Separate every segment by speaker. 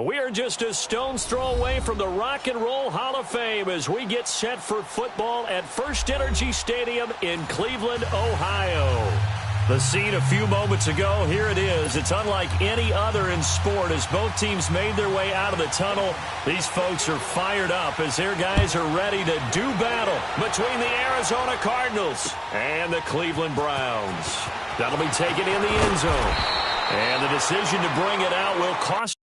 Speaker 1: We are just a stone's throw away from the Rock and Roll Hall of Fame as we get set for football at First Energy Stadium in Cleveland, Ohio. The scene a few moments ago, here it is. It's unlike any other in sport as both teams made their way out of the tunnel. These folks are fired up as their guys are ready to do battle between the Arizona Cardinals and the Cleveland Browns. That'll be taken in the end zone. And the decision to bring it out will cost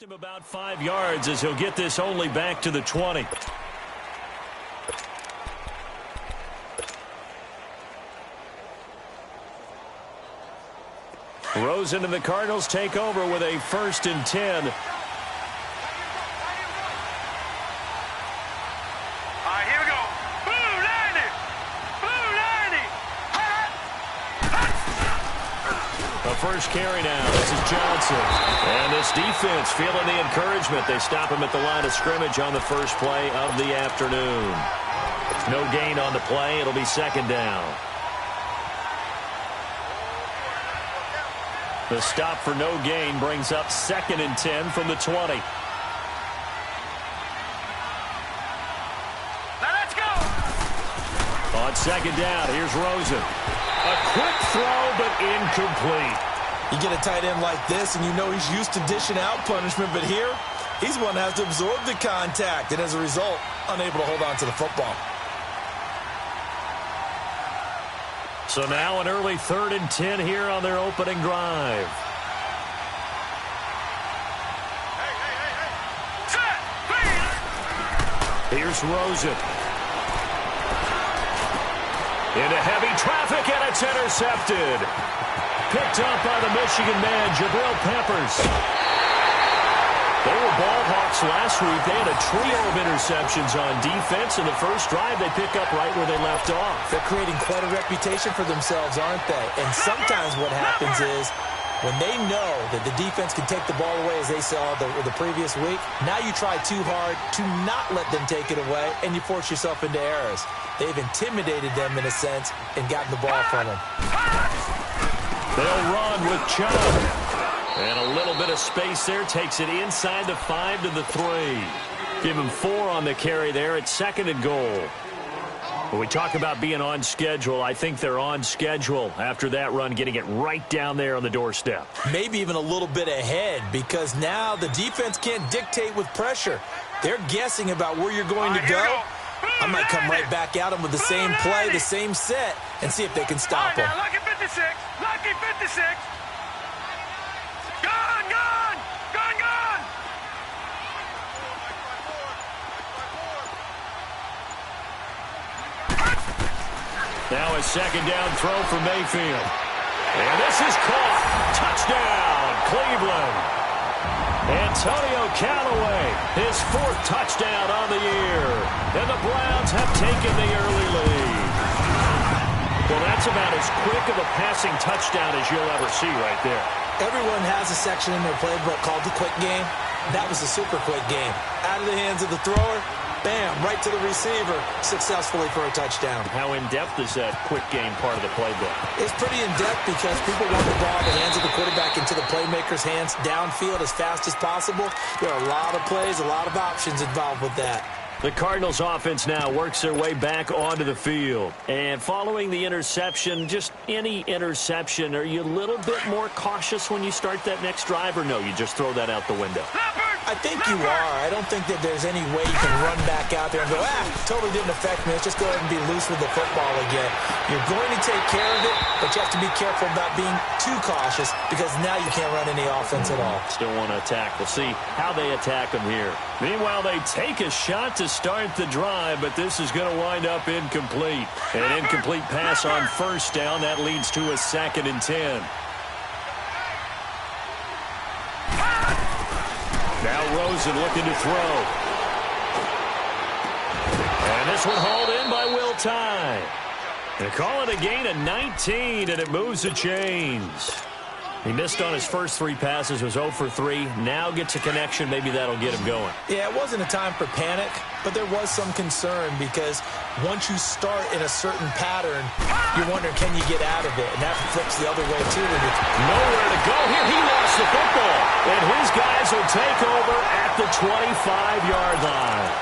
Speaker 1: him about 5 yards as he'll get this only back to the 20. Rosen and the Cardinals take over with a 1st and 10. First carry now. This is Johnson. And this defense feeling the encouragement. They stop him at the line of scrimmage on the first play of the afternoon. No gain on the play. It'll be 2nd down. The stop for no gain brings up 2nd and 10 from the 20.
Speaker 2: Now let's go.
Speaker 1: On 2nd down, here's Rosen. A quick throw, but incomplete.
Speaker 3: You get a tight end like this, and you know he's used to dishing out punishment, but here, he's one that has to absorb the contact, and as a result, unable to hold on to the football.
Speaker 1: So now an early 3rd and 10 here on their opening drive. Here's Rosen. Into heavy traffic, and it's intercepted. Picked up by the Michigan man, Jabril Peppers. They were ball hawks last week. They had a trio of interceptions on defense. In the first drive, they pick up right where they left off.
Speaker 3: They're creating quite a reputation for themselves, aren't they? And sometimes what happens is when they know that the defense can take the ball away, as they saw the previous week, now you try too hard to not let them take it away, and you force yourself into errors. They've intimidated them in a sense and gotten the ball from them.
Speaker 1: They'll run with Chubb. And a little bit of space there takes it inside the 5 to the 3. Give him 4 on the carry there at 2nd and goal. When we talk about being on schedule, I think they're on schedule after that run, getting it right down there on the doorstep.
Speaker 3: Maybe even a little bit ahead because now the defense can't dictate with pressure. They're guessing about where you're going to go. I might come right back at them with the same play, the same set, and see if they can stop them.
Speaker 2: Lucky 56. Lucky 56. Gone, gone, gone, gone.
Speaker 1: Now a 2nd down throw for Mayfield. And this is caught. Touchdown, Cleveland. Antonio Callaway, his 4th touchdown on the year. And the Browns have taken the early lead. Well, that's about as quick of a passing touchdown as you'll ever see right there.
Speaker 3: Everyone has a section in their playbook called the quick game. That was a super quick game. Out of the hands of the thrower, Bam, right to the receiver, successfully for a touchdown.
Speaker 1: How in-depth is that quick game part of the playbook?
Speaker 3: It's pretty in-depth because people want the ball in the hands of the quarterback into the playmaker's hands downfield as fast as possible. There are a lot of plays, a lot of options involved with that.
Speaker 1: The Cardinals offense now works their way back onto the field. And following the interception, just any interception, are you a little bit more cautious when you start that next drive, or no, you just throw that out the window?
Speaker 3: I think you are. I don't think that there's any way you can run back out there and go, totally didn't affect me. Let's just go ahead and be loose with the football again. You're going to take care of it, but you have to be careful about being too cautious because now you can't run any offense at all.
Speaker 1: Still want to attack. We'll see how they attack them here. Meanwhile, they take a shot to start the drive, but this is going to wind up incomplete. An incomplete pass on first down. That leads to a 2nd and 10. Now Rosen looking to throw. And this one hauled in by Will Tye. They call it a gain of 19, and it moves the chains. He missed on his first 3 passes, was 0 for 3. Now gets a connection. Maybe that'll get him going.
Speaker 3: Yeah, it wasn't a time for panic, but there was some concern because once you start in a certain pattern, you're wondering, can you get out of it? And that flips the other way, too.
Speaker 1: Nowhere to go here. He lost the football. And his guys will take over at the 25-yard line.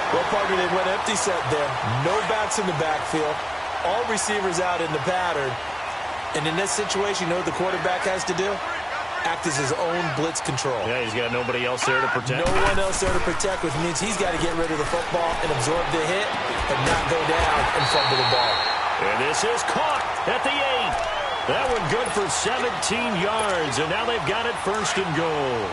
Speaker 3: Well, partner, they went empty set there. No backs in the backfield. All receivers out in the pattern. And in this situation, you know what the quarterback has to do? Act as his own blitz control.
Speaker 1: Yeah, he's got nobody else there to protect.
Speaker 3: No one else there to protect, which means he's got to get rid of the football and absorb the hit and not go down and fumble the ball.
Speaker 1: And this is caught at the 8. That one good for 17 yards, and now they've got it 1st and goal.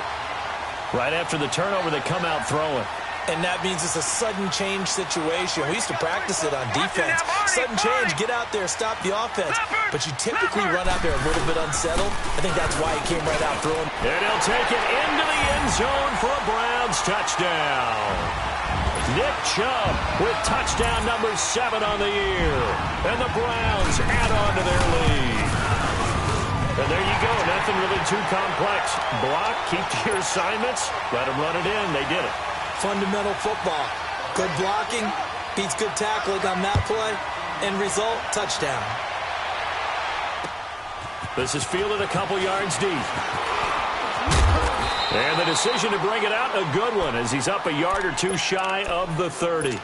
Speaker 1: Right after the turnover, they come out throwing.
Speaker 3: And that means it's a sudden change situation. We used to practice it on defense. Sudden change, get out there, stop the offense. But you typically run out there a little bit unsettled. I think that's why he came right out throwing.
Speaker 1: And he'll take it into the end zone for a Browns touchdown. Nick Chubb with touchdown number 7 on the year. And the Browns add on to their lead. And there you go, nothing really too complex. Block, keep to your assignments, let them run it in. They did it.
Speaker 3: Fundamental football. Good blocking, beats good tackling on that play. End result, touchdown.
Speaker 1: This is fielded a couple yards deep. And the decision to bring it out, a good one, as he's up a yard or 2 shy of the 30.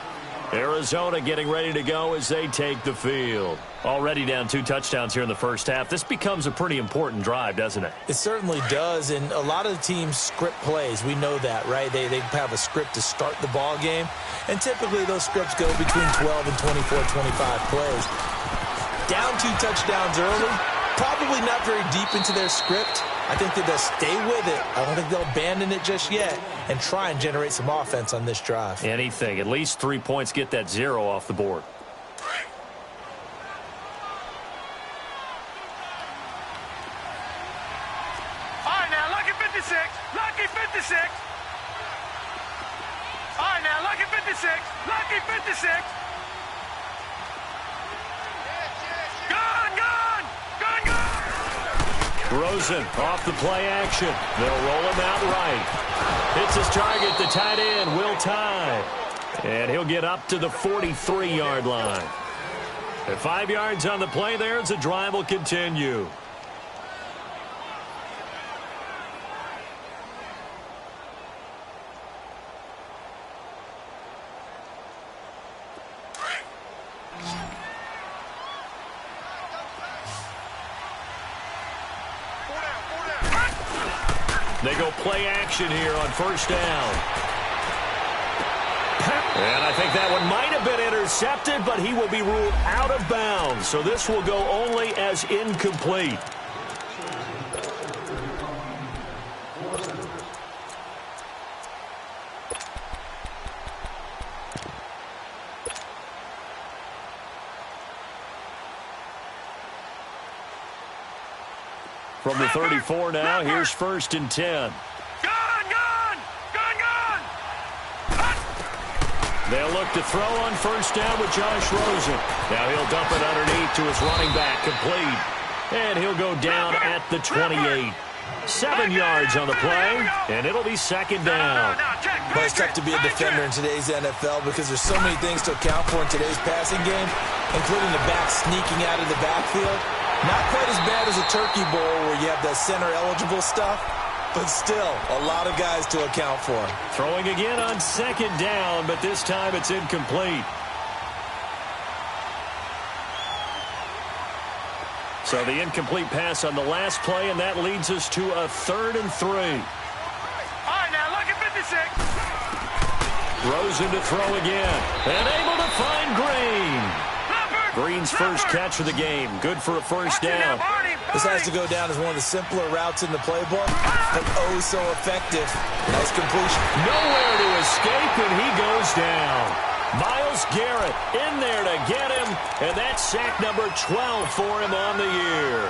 Speaker 1: Arizona getting ready to go as they take the field. Already down 2 touchdowns here in the first half. This becomes a pretty important drive, doesn't it?
Speaker 3: It certainly does, and a lot of the teams script plays. We know that, right? They have a script to start the ball game, and typically those scripts go between 12 and 24, 25 plays. Down 2 touchdowns early, probably not very deep into their script. I think that they'll stay with it. I don't think they'll abandon it just yet and try and generate some offense on this drive.
Speaker 1: Anything. At least 3 points, get that 0 off the board.
Speaker 2: All right, now, lucky 56. Lucky 56. All right, now, lucky 56. Lucky 56. Gone, gone. Gone, gone.
Speaker 1: Rosen off the play action. They'll roll him out right. Hits his target, the tight end, Will Tye. And he'll get up to the 43-yard line. At 5 yards on the play there, the drive will continue. They go play action here on first down. And I think that one might have been intercepted, but he will be ruled out of bounds. So this will go only as incomplete. From the 34 now, here's 1st and 10.
Speaker 2: Gone, gone. Gone, gone.
Speaker 1: They'll look to throw on first down with Josh Rosen. Now he'll dump it underneath to his running back, complete. And he'll go down at the 28. 7 yards on the play, and it'll be second down.
Speaker 3: But it's tough to be a defender in today's NFL because there's so many things to account for in today's passing game, including the back sneaking out of the backfield. Not quite as bad as a turkey bowl where you have the center-eligible stuff, but still a lot of guys to account for.
Speaker 1: Throwing again on second down, but this time it's incomplete. So the incomplete pass on the last play, and that leads us to a 3rd and 3.
Speaker 2: All right, now look at 56.
Speaker 1: Rosen to throw again, and able to find Green. Green's first catch of the game. Good for a first down.
Speaker 3: This has to go down as one of the simpler routes in the playbook, but oh so effective. Nice completion.
Speaker 1: Nowhere to escape, and he goes down. Myles Garrett in there to get him, and that's sack number 12 for him on the year.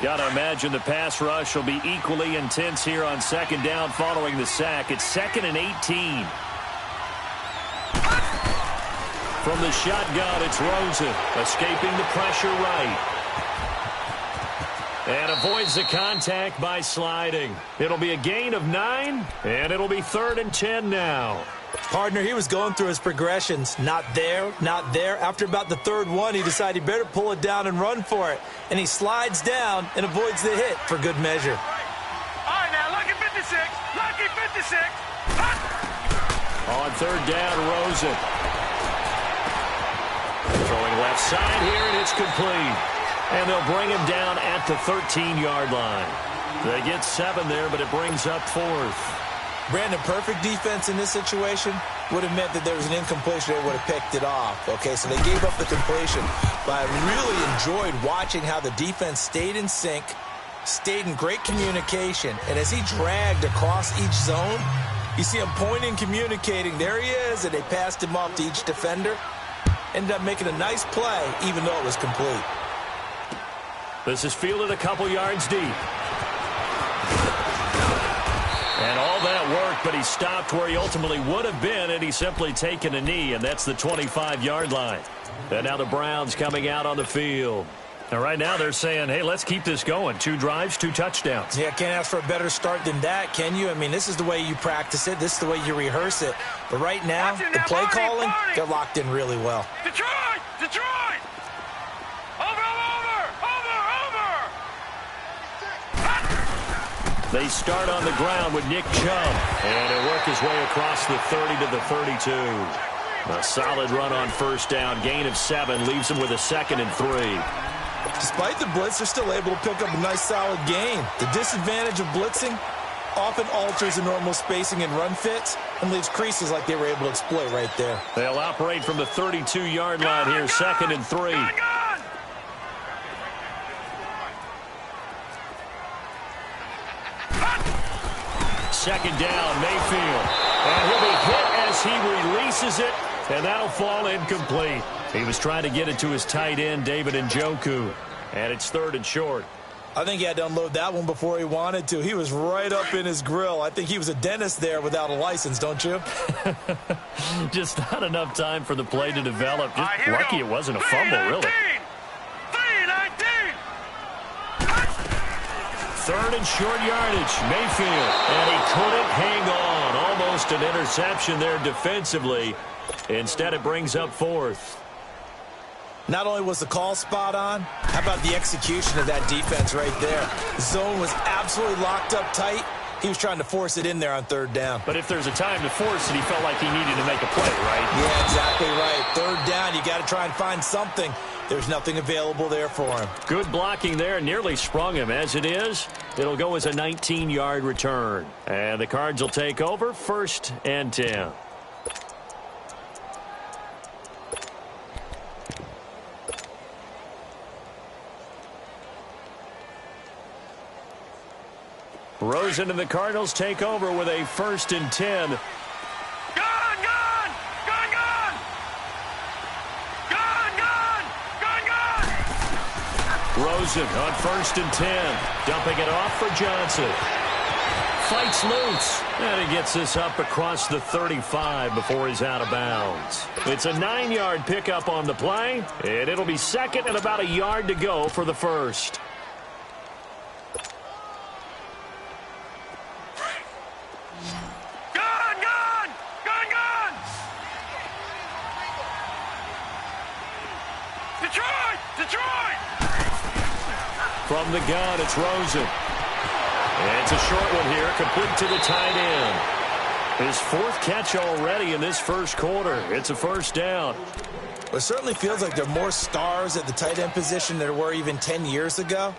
Speaker 1: Got to imagine the pass rush will be equally intense here on second down following the sack. It's 2nd and 18. From the shotgun, it's Rosen, escaping the pressure right. And avoids the contact by sliding. It'll be a gain of 9, and it'll be 3rd and 10 now.
Speaker 3: Partner, he was going through his progressions. Not there, not there. After about the 3rd one, he decided he better pull it down and run for it. And he slides down and avoids the hit for good measure.
Speaker 2: All right, now lucky 56. Lucky 56.
Speaker 1: On 3rd down, Rosen. Throwing left side here, and it's complete. And they'll bring him down at the 13-yard line. They get 7 there, but it brings up 4th.
Speaker 3: Brandon, perfect defense in this situation would have meant that there was an incompletion. They would have picked it off. Okay, so they gave up the completion. But I really enjoyed watching how the defense stayed in sync, stayed in great communication. And as he dragged across each zone, you see him pointing, communicating. There he is, and they passed him off to each defender. Ended up making a nice play, even though it was complete.
Speaker 1: This is fielded a couple yards deep. And all that work, but he stopped where he ultimately would have been, and he's simply taken a knee, and that's the 25-yard line. And now the Browns coming out on the field. And right now they're saying, hey, let's keep this going. 2 drives, 2 touchdowns.
Speaker 3: Yeah, can't ask for a better start than that, can you? I mean, this is the way you practice it. This is the way you rehearse it. But right now, the play calling, they're locked in really well.
Speaker 2: Detroit! Detroit! Over!
Speaker 1: They start on the ground with Nick Chubb, and he'll work his way across the 30 to the 32. A solid run on first down, gain of 7, leaves him with a 2nd and 3.
Speaker 3: Despite the blitz, they're still able to pick up a nice, solid gain. The disadvantage of blitzing often alters the normal spacing and run fits and leaves creases like they were able to exploit right there.
Speaker 1: They'll operate from the 32-yard line here, 2nd and 3. Second down, Mayfield. And he'll be hit as he releases it, and that'll fall incomplete. He was trying to get it to his tight end, David Njoku, and it's 3rd and short.
Speaker 3: I think he had to unload that one before he wanted to. He was right up in his grill. I think he was a dentist there without a license, don't you?
Speaker 1: Just not enough time for the play to develop. Just lucky it wasn't a fumble, really. 3rd and short yardage, Mayfield, and he couldn't hang on. Almost an interception there defensively. Instead, it brings up 4th.
Speaker 3: Not only was the call spot on, how about the execution of that defense right there? The zone was absolutely locked up tight. He was trying to force it in there on 3rd down.
Speaker 1: But if there's a time to force it, he felt like he needed to make a play, right?
Speaker 3: Yeah, exactly right. 3rd down, you got to try and find something. There's nothing available there for him.
Speaker 1: Good blocking there, nearly sprung him. As it is, it'll go as a 19-yard return. And the Cards will take over, 1st and 10. Rosen and the Cardinals take over with a 1st and 10. Rosen on 1st and 10. Dumping it off for Johnson. fights loose. And he gets this up across the 35 before he's out of bounds. It's a 9-yard pickup on the play, and it'll be second and about a yard to go for the first. From the gun, it's Rosen. And it's a short one here, complete to the tight end. His fourth catch already in this first quarter. It's a first down.
Speaker 3: Well, it certainly feels like there are more stars at the tight end position than there were even 10 years ago.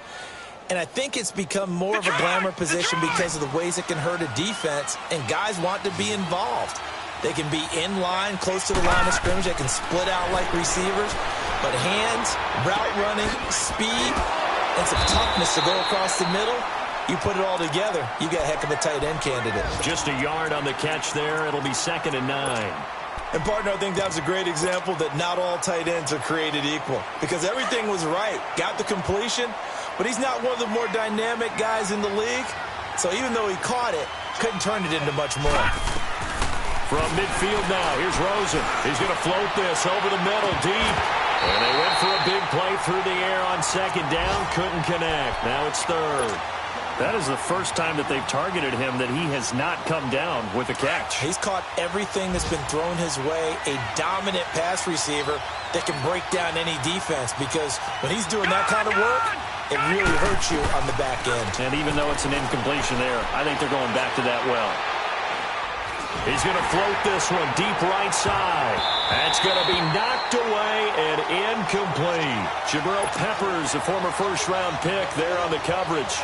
Speaker 3: And I think it's become more of a glamour position because of the ways it can hurt a defense, and guys want to be involved. They can be in line, close to the line of scrimmage. They can split out like receivers. But hands, route running, speed, and some toughness to go across the middle, you put it all together, you got a heck of a tight end candidate.
Speaker 1: Just a yard on the catch there. It'll be 2nd and 9.
Speaker 3: And, partner, I think that was a great example that not all tight ends are created equal, because everything was right. Got the completion, but he's not one of the more dynamic guys in the league. So even though he caught it, couldn't turn it into much more.
Speaker 1: From midfield now, here's Rosen. He's going to float this over the middle, deep. And they went for a big play through the air on 2nd down. Couldn't connect. Now it's 3rd. That is the first time that they've targeted him that he has not come down with a catch.
Speaker 3: He's caught everything that's been thrown his way. A dominant pass receiver that can break down any defense, because when he's doing that kind of work, it really hurts you on the back end.
Speaker 1: And even though it's an incompletion there, I think they're going back to that well. He's going to float this one deep right side. That's going to be knocked away and incomplete. Jabril Peppers, a former first-round pick there on the coverage.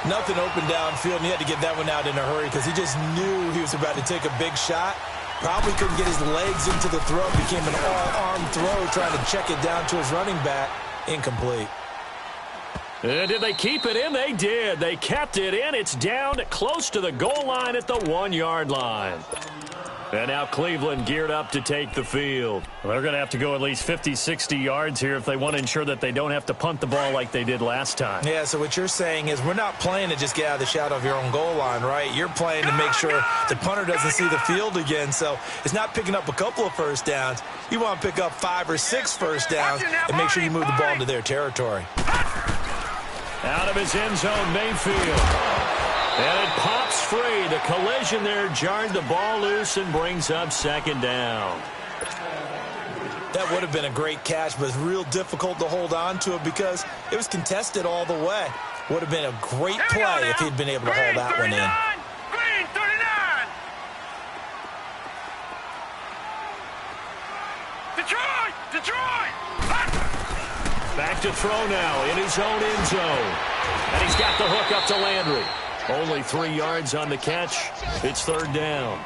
Speaker 3: Nothing open downfield, and he had to get that one out in a hurry because he just knew he was about to take a big shot. Probably couldn't get his legs into the throw. Became an all-arm throw, trying to check it down to his running back. Incomplete.
Speaker 1: Did they keep it in? They did. They kept it in. It's down close to the goal line at the 1-yard line. And now Cleveland geared up to take the field. Well, they're going to have to go at least 50, 60 yards here if they want to ensure that they don't have to punt the ball like they did last time.
Speaker 3: Yeah, so what you're saying is we're not playing to just get out of the shadow of your own goal line, right? You're playing to make sure the punter doesn't see the field again. So it's not picking up a couple of first downs. You want to pick up 5 or 6 first downs and make sure you move the ball into their territory.
Speaker 1: Out of his end zone, Mayfield. And it pops free. The collision there jarred the ball loose and brings up 2nd down.
Speaker 3: That would have been a great catch, but it's real difficult to hold on to it because it was contested all the way. Would have been a great play if he'd been able to hold that one in.
Speaker 2: Green 39. Detroit!
Speaker 1: Back to throw now in his own end zone. And he's got the hook up to Landry. Only 3 yards on the catch. It's 3rd down.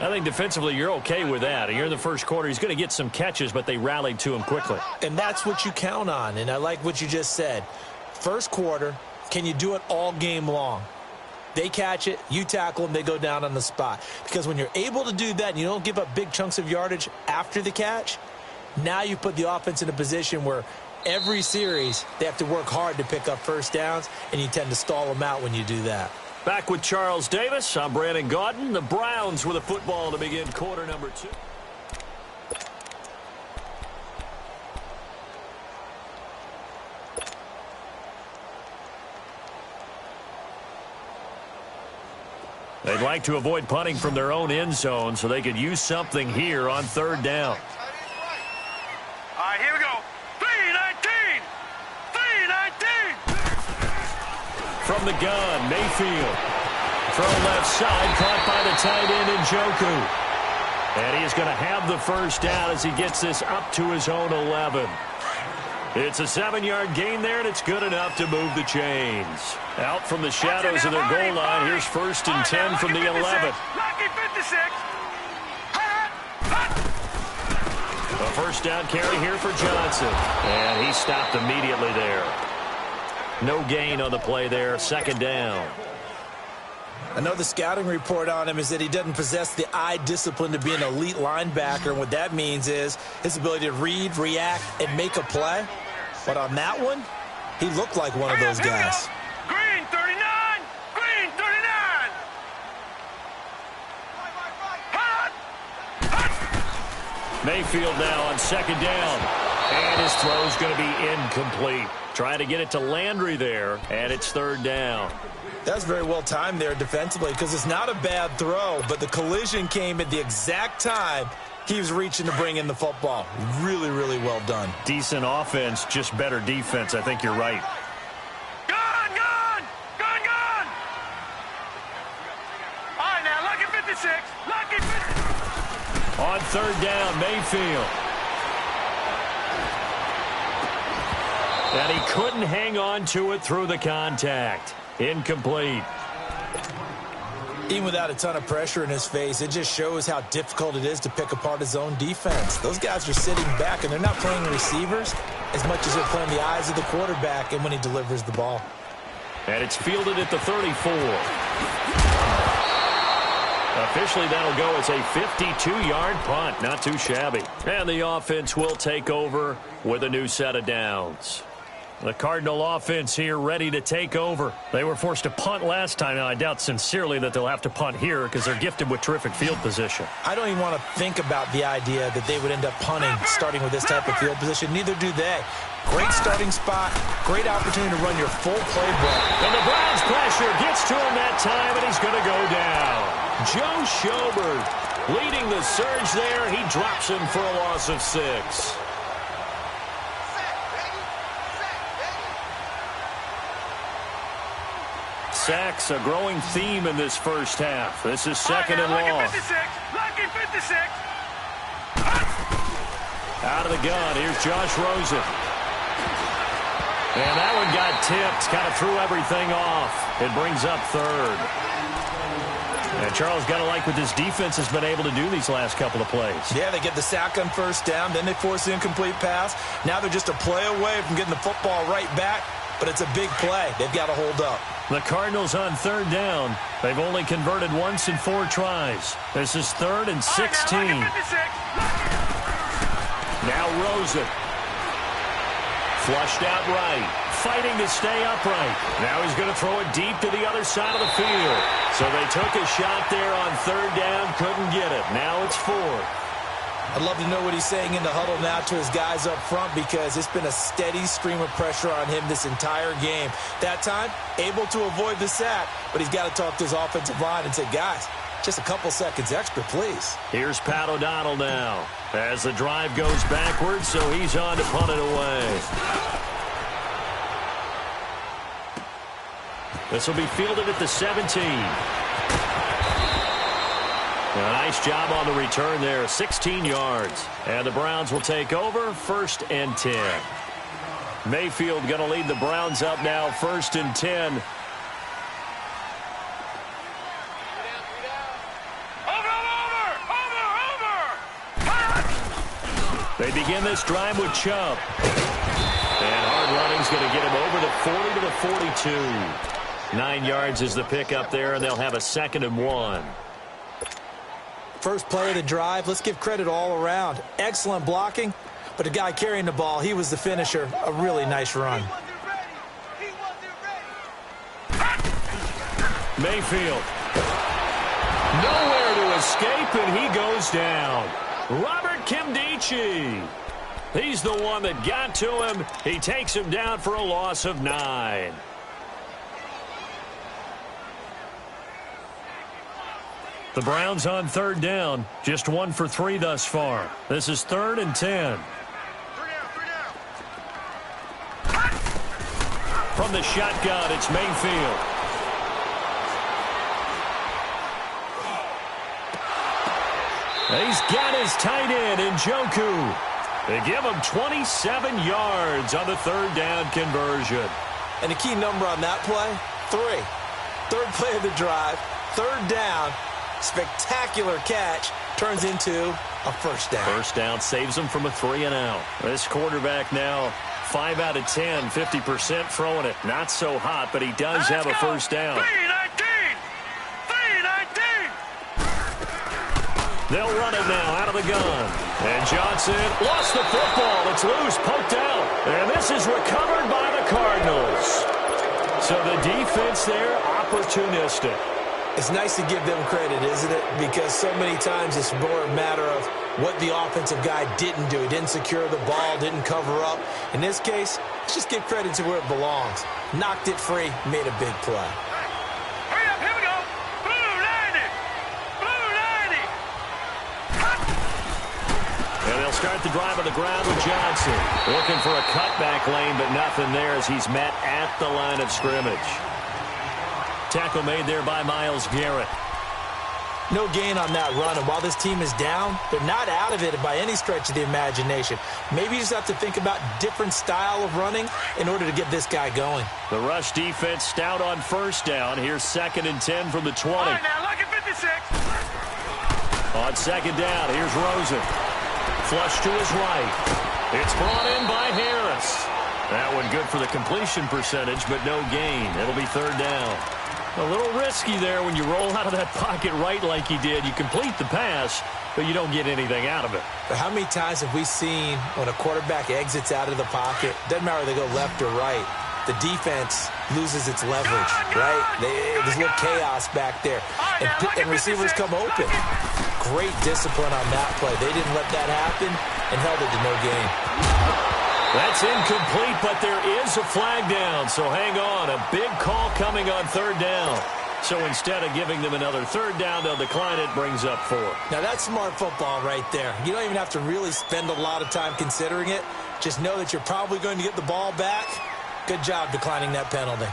Speaker 1: I think defensively you're okay with that. Here in the first quarter, he's going to get some catches, but they rallied to him quickly.
Speaker 3: And that's what you count on, and I like what you just said. First quarter, can you do it all game long? They catch it, you tackle them, they go down on the spot. Because when you're able to do that and you don't give up big chunks of yardage after the catch, now you put the offense in a position where every series they have to work hard to pick up first downs, and you tend to stall them out when you do that.
Speaker 1: Back with Charles Davis. I'm Brandon Gaudin. The Browns with a football to begin quarter number 2. They'd like to avoid punting from their own end zone so they could use something here on 3rd down.
Speaker 2: All right, here we go. 3-19.
Speaker 1: From the gun, Mayfield. Throw left side, caught by the tight end Njoku. And he is going to have the first down as he gets this up to his own 11. It's a 7-yard gain there, and it's good enough to move the chains. Out from the shadows of their goal line, here's 1st and 10 from the 11.
Speaker 2: Lucky 56.
Speaker 1: A first down carry here for Johnson. And he stopped immediately there. No gain on the play there, 2nd down.
Speaker 3: I know the scouting report on him is that he doesn't possess the eye discipline to be an elite linebacker. And what that means is his ability to read, react, and make a play. But on that one, he looked like one of those guys.
Speaker 2: Green 39. Green 39.
Speaker 1: Mayfield now on second down. And his throw's going to be incomplete. Trying to get it to Landry there, and it's third down.
Speaker 3: That's very well timed there defensively because it's not a bad throw, but the collision came at the exact time he was reaching to bring in the football. Really, really well done.
Speaker 1: Decent offense, just better defense. I think you're right.
Speaker 2: Gone, gone! Gone, gone! All right, now, lucky 56. Lucky 56.
Speaker 1: On third down, Mayfield. And he couldn't hang on to it through the contact. Incomplete.
Speaker 3: Even without a ton of pressure in his face, it just shows how difficult it is to pick apart his own defense. Those guys are sitting back, and they're not playing receivers as much as they're playing the eyes of the quarterback and when he delivers the ball.
Speaker 1: And it's fielded at the 34. Officially, that'll go as a 52-yard punt. Not too shabby. And the offense will take over with a new set of downs. The Cardinal offense here ready to take over. They were forced to punt last time. Now, I doubt sincerely that they'll have to punt here because they're gifted with terrific field position.
Speaker 3: I don't even want to think about the idea that they would end up punting starting with this type of field position. Neither do they. Great starting spot. Great opportunity to run your full playbook.
Speaker 1: And the Browns pressure gets to him that time, and he's going to go down. Joe Schobert leading the surge there. He drops him for a loss of 6. Sacks, a growing theme in this first half. This is second and long.
Speaker 2: Lucky 56.
Speaker 1: Out of the gun, here's Josh Rosen. And that one got tipped, kind of threw everything off. It brings up third. And Charles, got to like what this defense has been able to do these last couple of plays.
Speaker 3: Yeah, they get the sack on first down, then they force the incomplete pass. Now they're just a play away from getting the football right back, but it's a big play. They've got to hold up.
Speaker 1: The Cardinals on third down. They've only converted once in 4 tries. This is 3rd and 16. Now Rosen. Flushed out right. Fighting to stay upright. Now he's going to throw it deep to the other side of the field. So they took a shot there on third down. Couldn't get it. Now it's 4th.
Speaker 3: I'd love to know what he's saying in the huddle now to his guys up front because it's been a steady stream of pressure on him this entire game. That time, able to avoid the sack, but he's got to talk to his offensive line and say, guys, just a couple seconds extra, please.
Speaker 1: Here's Pat O'Donnell now as the drive goes backwards, so he's on to punt it away. This will be fielded at the 17. A nice job on the return there, 16 yards. And the Browns will take over, 1st and 10. Mayfield going to lead the Browns up now, 1st and 10. They begin this drive with Chubb. And hard running's going to get him over the 40 to the 42. 9 yards is the pickup there, and they'll have a 2nd and 1.
Speaker 3: First play of the drive, let's give credit all around. Excellent blocking, but the guy carrying the ball, he was the finisher. A really nice run.
Speaker 1: Mayfield. Nowhere to escape, and he goes down. Robert Kimdichie. He's the one that got to him. He takes him down for a loss of 9. The Browns on third down, just 1 for 3 thus far. This is 3rd and 10. From the shotgun, it's Mayfield. He's got his tight end in Njoku. They give him 27 yards on the 3rd down conversion.
Speaker 3: And the key number on that play, 3. 3rd play of the drive, 3rd down. Spectacular catch turns into a 1st down.
Speaker 1: 1st down saves him from a 3 and out. This quarterback now 5 out of 10, 50% throwing it. Not so hot, but he does have a 1st down. 3-19. They'll run it now out of the gun. And Johnson lost the football. It's loose, poked out. And this is recovered by the Cardinals. So the defense there, opportunistic.
Speaker 3: It's nice to give them credit, isn't it? Because so many times it's more a matter of what the offensive guy didn't do. He didn't secure the ball, didn't cover up. In this case, let's just give credit to where it belongs. Knocked it free, made a big play.
Speaker 2: Hurry up, here we go. Blue 90. Blue 90.
Speaker 1: And they'll start the drive on the ground with Johnson. Looking for a cutback lane, but nothing there as he's met at the line of scrimmage. Tackle made there by Myles Garrett.
Speaker 3: No gain on that run, and while this team is down, they're not out of it by any stretch of the imagination. Maybe you just have to think about different style of running in order to get this guy going.
Speaker 1: The rush defense stout on first down. Here's 2nd and 10 from the 20.
Speaker 2: All right, now, lucky 56.
Speaker 1: On 2nd down, here's Rosen. Flush to his right. It's brought in by Harris. That one good for the completion percentage, but no gain. It'll be 3rd down. A little risky there when you roll out of that pocket right like he did. You complete the pass, but you don't get anything out of it.
Speaker 3: But how many times have we seen when a quarterback exits out of the pocket, doesn't matter whether they go left or right, the defense loses its leverage, right? There's a little chaos back there, and receivers come open. Great discipline on that play. They didn't let that happen and held it to no gain.
Speaker 1: That's incomplete, but there is a flag down, so hang on. A big call coming on 3rd down. So instead of giving them another 3rd down, they'll decline it, brings up 4.
Speaker 3: Now, that's smart football right there. You don't even have to really spend a lot of time considering it. Just know that you're probably going to get the ball back. Good job declining that penalty.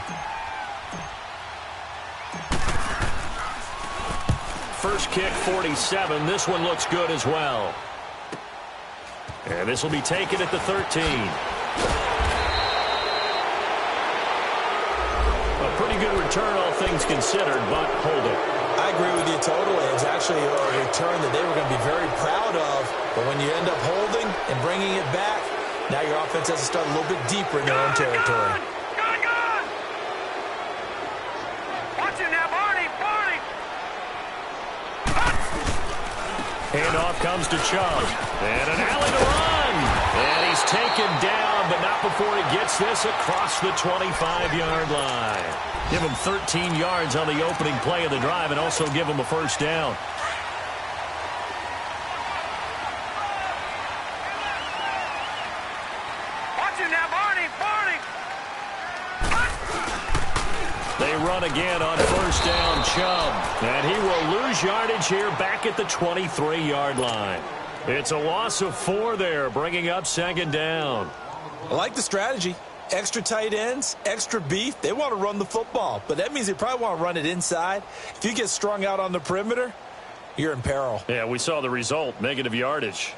Speaker 1: First kick, 47. This one looks good as well. And this will be taken at the 13. A pretty good return, all things considered, but hold it.
Speaker 3: I agree with you totally. It's actually a return that they were going to be very proud of. But when you end up holding and bringing it back, now your offense has to start a little bit deeper in their own territory.
Speaker 2: Good. Watch it now, Barney.
Speaker 1: Handoff comes to Chubb. And an alley to run. And he's taken down, but not before he gets this across the 25-yard line. Give him 13 yards on the opening play of the drive and also give him a 1st down.
Speaker 2: Watch it now, Barney.
Speaker 1: They run again on 1st down, Chubb. And he will lose yardage here back at the 23-yard line. It's a loss of 4 there, bringing up 2nd down.
Speaker 3: I like the strategy. Extra tight ends, extra beef. They want to run the football, but that means they probably want to run it inside. If you get strung out on the perimeter, you're in peril.
Speaker 1: Yeah, we saw the result, negative yardage.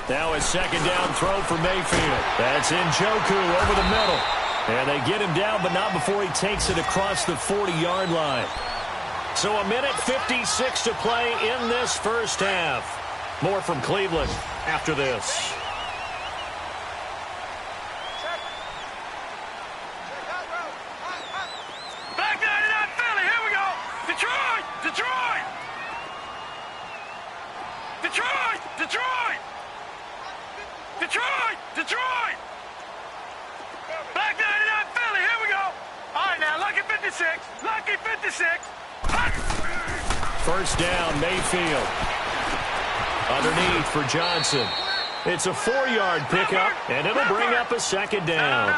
Speaker 1: Now a 2nd down throw for Mayfield. That's Njoku over the middle. And they get him down, but not before he takes it across the 40-yard line. So a minute 56 to play in this first half. More from Cleveland after this.
Speaker 2: Back 99 Philly, here we go. Detroit. Back 99 Philly, here we go. All right, now, lucky 56. Lucky 56.
Speaker 1: 1st down, Mayfield. Underneath for Johnson. It's a 4-yard pickup, and it'll bring up a 2nd down.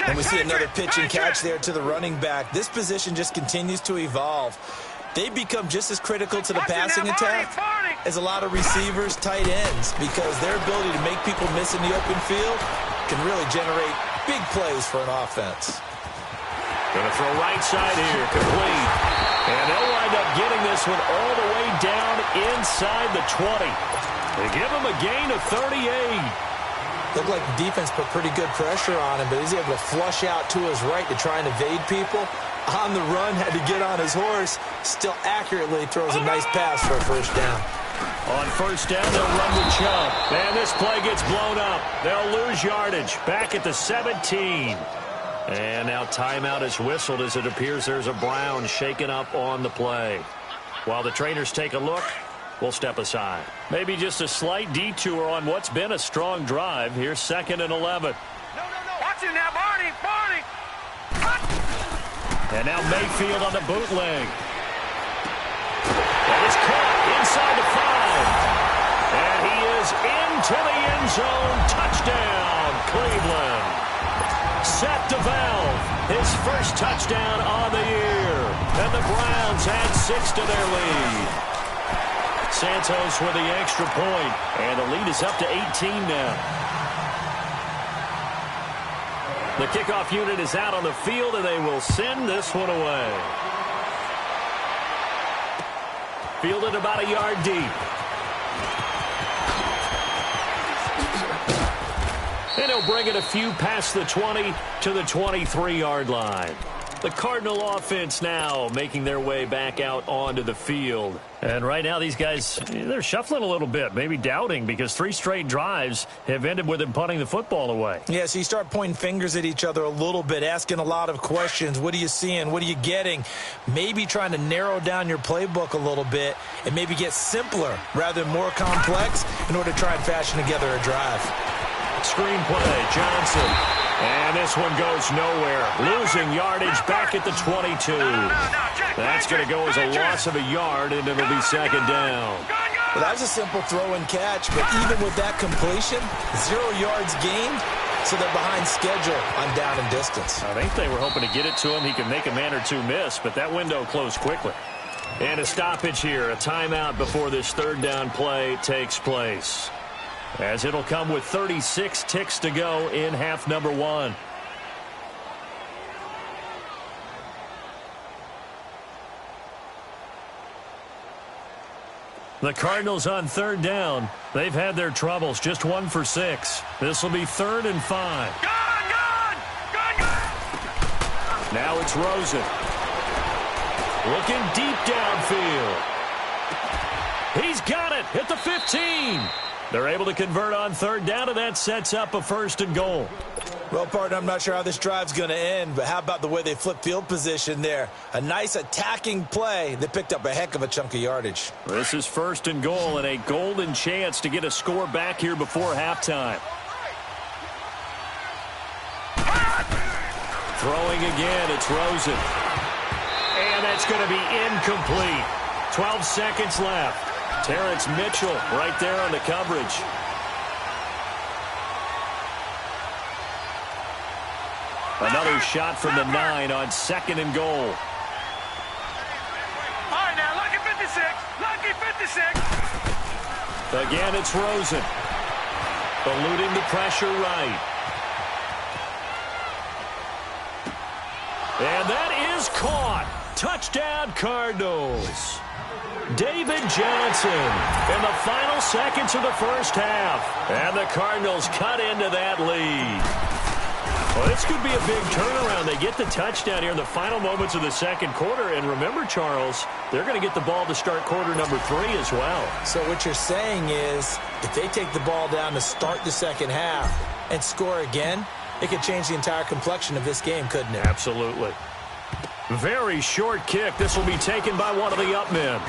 Speaker 3: And we see another pitch and catch there to the running back. This position just continues to evolve. They become just as critical to the passing attack as a lot of receivers, tight ends, because their ability to make people miss in the open field can really generate big plays for an offense.
Speaker 1: Going to throw right side here, complete. And they'll wind up getting this one all the way down inside the 20. They give him a gain of 38.
Speaker 3: Looked like the defense put pretty good pressure on him, but he's able to flush out to his right to try and evade people. On the run, had to get on his horse. Still accurately throws a nice pass for a 1st down.
Speaker 1: On 1st down, they'll run with Chubb. And this play gets blown up. They'll lose yardage back at the 17. And now timeout is whistled as it appears there's a Brown shaken up on the play. While the trainers take a look, will step aside. Maybe just a slight detour on what's been a strong drive. Here's 2nd and 11.
Speaker 2: No. Watch it now, Barney.
Speaker 1: And now Mayfield on the bootleg. That is caught inside the 5. And he is into the end zone. Touchdown, Cleveland. Set to Valve, his first touchdown on the year. And the Browns add 6 to their lead. Santos with the extra point. And the lead is up to 18 now. The kickoff unit is out on the field, and they will send this one away. Fielded about a yard deep. And he'll bring it a few past the 20 to the 23-yard line. The Cardinal offense now making their way back out onto the field. And right now these guys, they're shuffling a little bit, maybe doubting, because 3 straight drives have ended with them punting the football away.
Speaker 3: Yeah, so you start pointing fingers at each other a little bit, asking a lot of questions. What are you seeing? What are you getting? Maybe trying to narrow down your playbook a little bit and maybe get simpler rather than more complex in order to try and fashion together a drive.
Speaker 1: Screenplay, Johnson. And this one goes nowhere. Losing yardage back at the 22. That's going to go as a loss of a yard, and it'll be 2nd down.
Speaker 3: Well, that was a simple throw and catch, but even with that completion, 0 yards gained, so they're behind schedule on down and distance.
Speaker 1: I think they were hoping to get it to him. He could make a man or two miss, but that window closed quickly. And a stoppage here, a timeout before this 3rd down play takes place, as it'll come with 36 ticks to go in half number 1. The Cardinals on 3rd down. They've had their troubles, just 1 for 6. This will be 3rd and 5.
Speaker 2: Gone!
Speaker 1: Now it's Rosen. Looking deep downfield. He's got it at the 15. They're able to convert on 3rd down, and that sets up a 1st and goal.
Speaker 3: Well, partner, I'm not sure how this drive's going to end, but how about the way they flip field position there? A nice attacking play. They picked up a heck of a chunk of yardage.
Speaker 1: This is 1st and goal, and a golden chance to get a score back here before halftime. Throwing again, it's Rosen. And that's going to be incomplete. 12 seconds left. Terrence Mitchell right there on the coverage. Another shot from the 9 on 2nd and goal.
Speaker 2: All right, now, lucky 56. Lucky 56.
Speaker 1: Again, it's Rosen. Eluding the pressure right. And that is caught. Touchdown, Cardinals. David Johnson in the final seconds of the 1st half. And the Cardinals cut into that lead. Well, this could be a big turnaround. They get the touchdown here in the final moments of the 2nd quarter. And remember, Charles, they're going to get the ball to start quarter number 3 as well.
Speaker 3: So what you're saying is if they take the ball down to start the 2nd half and score again, it could change the entire complexion of this game, couldn't it?
Speaker 1: Absolutely. Very short kick. This will be taken by one of the up men.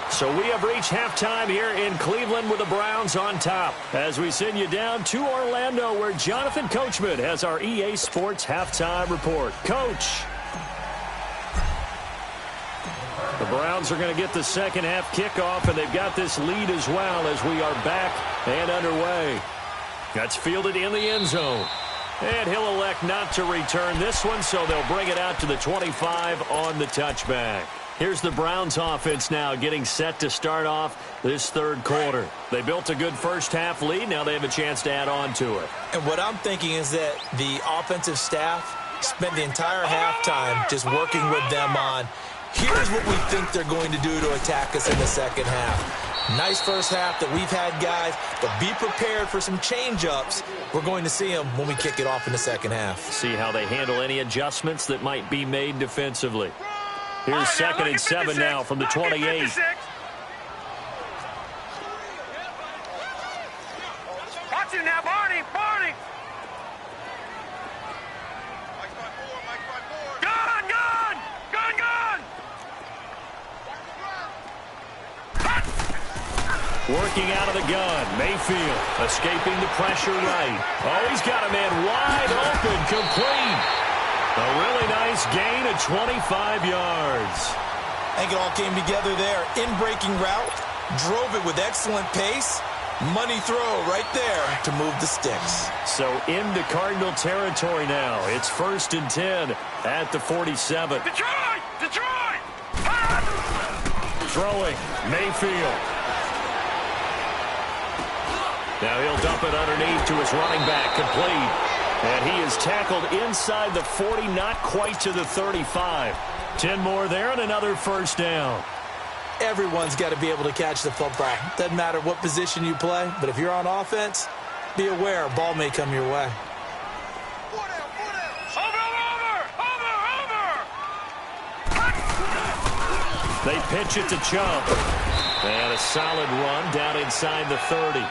Speaker 1: So we have reached halftime here in Cleveland with the Browns on top, as we send you down to Orlando, where Jonathan Coachman has our EA Sports halftime report. Coach. The Browns are going to get the 2nd half kickoff, and they've got this lead as well as we are back and underway. That's fielded in the end zone. And he'll elect not to return this one, so they'll bring it out to the 25 on the touchback. Here's the Browns offense now getting set to start off this 3rd quarter. They built a good 1st half lead. Now they have a chance to add on to it.
Speaker 3: And what I'm thinking is that the offensive staff spent the entire halftime just working with them on, here's what we think they're going to do to attack us in the 2nd half. Nice 1st half that we've had, guys, but be prepared for some change-ups. We're going to see them when we kick it off in the 2nd half.
Speaker 1: See how they handle any adjustments that might be made defensively. Here's 2nd and 7 now from the 28.
Speaker 2: Watch it now, Barney. Gone.
Speaker 1: Working out of the gun. Mayfield escaping the pressure right. Oh, he's got a man wide open. Complete. A really nice gain of 25 yards.
Speaker 3: I think it all came together there. In-breaking route. Drove it with excellent pace. Money throw right there to move the sticks.
Speaker 1: So into Cardinal territory now. It's 1st and 10 at the 47.
Speaker 2: Detroit! Detroit!
Speaker 1: Throwing. Mayfield. Now he'll dump it underneath to his running back. Complete. And he is tackled inside the 40, not quite to the 35. 10 more there and another first down.
Speaker 3: Everyone's got to be able to catch the football. Doesn't matter what position you play, but if you're on offense, be aware a ball may come your way.
Speaker 1: They pitch it to Chubb. And a solid run down inside the 30.